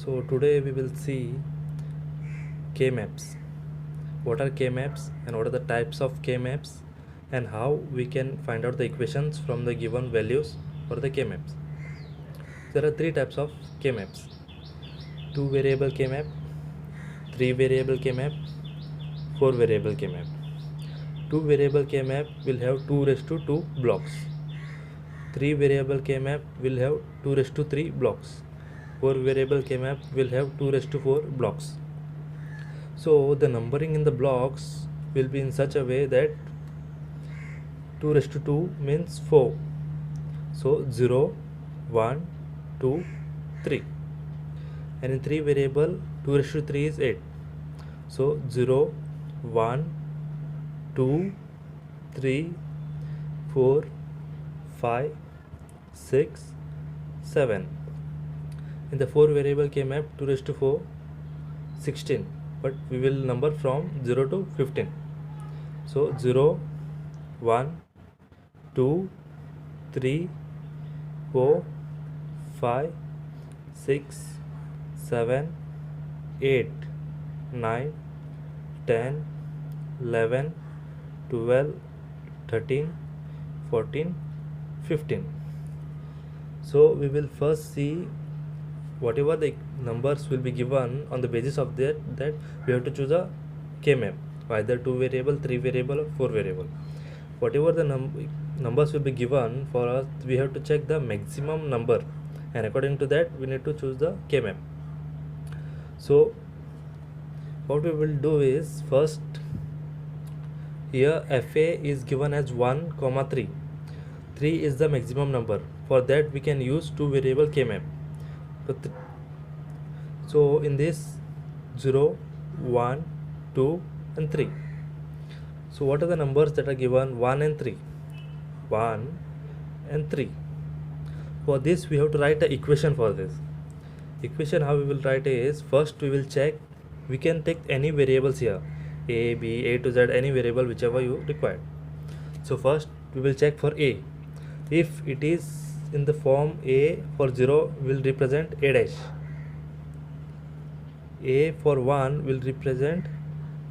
So today we will see K-maps. What are K-maps and what are the types of K-maps and how we can find out the equations from the given values for the K-maps. There are three types of K-maps. Two variable K-map, three variable K-map, four variable K-map. Two variable K-map will have 2 raised to 2 blocks. Three variable K-map will have 2 raised to 3 blocks. Four variable K-map will have 2 raised to 4 blocks. So the numbering in the blocks will be in such a way that 2 raised to 2 means 4. So 0, 1, 2, 3. And in 3 variable 2 raised to 3 is 8. So 0, 1, 2, 3, 4, 5, 6, 7. In the 4 variable K-map 2 raised to 4, 16. But we will number from 0 to 15. So 0, 1, 2, 3, 4, 5, 6, 7, 8, 9, 10, 11, 12, 13, 14, 15. So we will first see whatever the numbers will be given. On the basis of that we have to choose a K-map, either 2 variable, 3 variable or 4 variable. Whatever the numbers will be given for us, we have to check the maximum number, and according to that we need to choose the K-map. So what we will do is, first here FA is given as 1, 3. 3 is the maximum number. For that we can use 2 variable K-map. So in this 0, 1, 2 and 3. So what are the numbers that are given? 1 and 3. 1 and 3. For this we have to write an equation for this. Equation how we will write is, first we will check, we can take any variables here, A, B, A to Z, any variable whichever you require. So first we will check for A. If it is in the form A for 0 will represent A dash. A for 1 will represent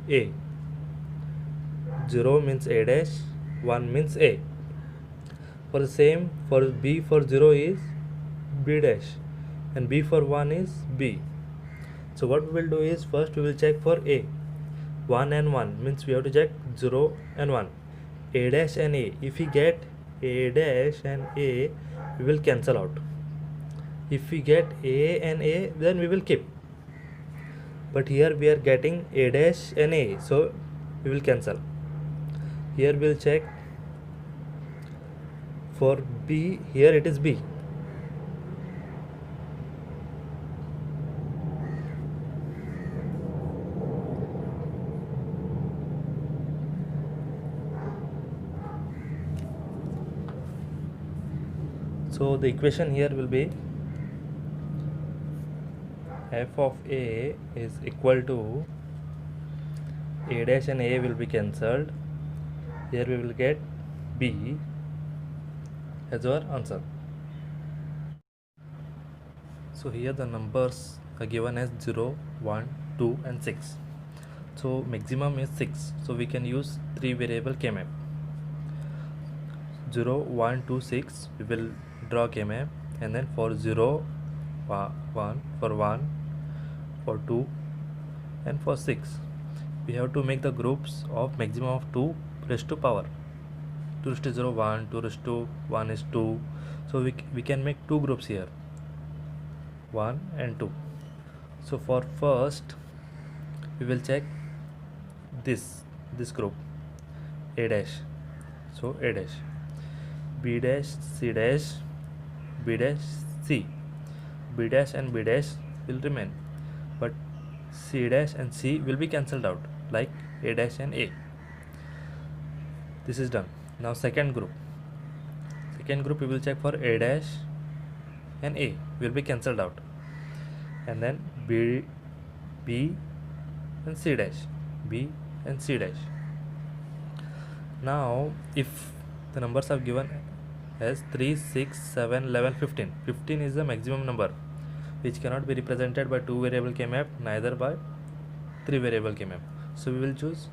A. 0 means A dash, 1 means A. For the same, for B for 0 is B dash and B for 1 is B. So what we will do is, first we will check for A. 1 and 1 means we have to check 0 and 1. A dash and A. If we get A dash and A, we will cancel out. If we get A and A, then we will keep. But here we are getting A dash and A, so we will cancel. Here we will check for B. Here it is B. So the equation here will be f of A is equal to A dash and A will be cancelled. Here we will get B as our answer. So here the numbers are given as 0, 1, 2 and 6. So maximum is 6. So we can use 3 variable K-map. 0, 1, 2, 6 we will draw K-map, and then for 0, 1, for 1, for 2 and for 6 we have to make the groups of maximum of 2 raised to power. 2 raised to 0, 1, 2 raised to 1 is 2. So we can make 2 groups here, 1 and 2. So for first we will check this group A dash. So A dash, B dash, C dash, B dash, C. B dash and B dash will remain, but C dash and C will be cancelled out, like A dash and A. This is done. Now second group we will check for A dash and A will be cancelled out, and then B and C dash, B and C dash. Now if the numbers are given as 3, 6, 7, 11, 15. 15 is the maximum number. which cannot be represented by 2 variable k map, neither by 3 variable k map. So we will choose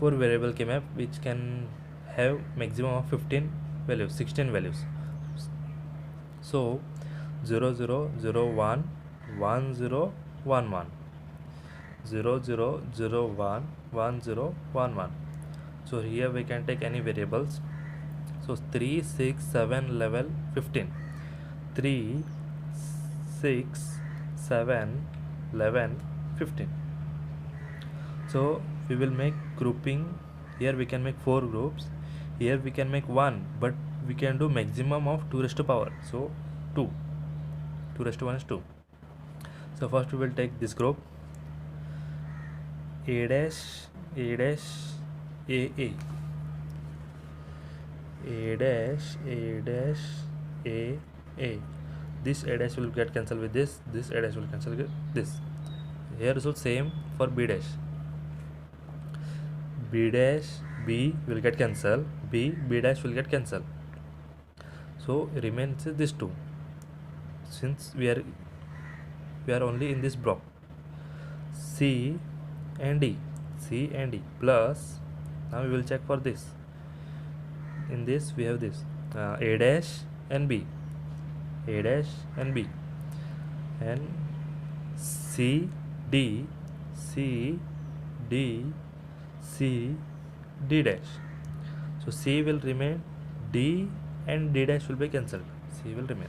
4 variable k map which can have maximum of 15 values, 16 values. So 0 0 0 1 1 0 1 1 0 0 0 1 1 0 1 1. So here we can take any variables. So 3 6 7 11 15, 3 6 7 11 15. So we will make grouping. Here we can make 4 groups, here we can make 1, but we can do maximum of 2 raised to power. So 2 raised to 1 is 2. So first we will take this group a dash a dash a a a dash a dash a a. This a dash will get cancelled with this a dash will cancel with this. Here also same for b dash. B dash b will get cancelled, b dash will get cancelled. So remains this 2, since we are only in this block. C and D, C and D plus, now we will check for this. In this we have this a dash and b, a dash and b, and C D, C D, C D dash. So C will remain, D and D dash will be cancelled, C will remain.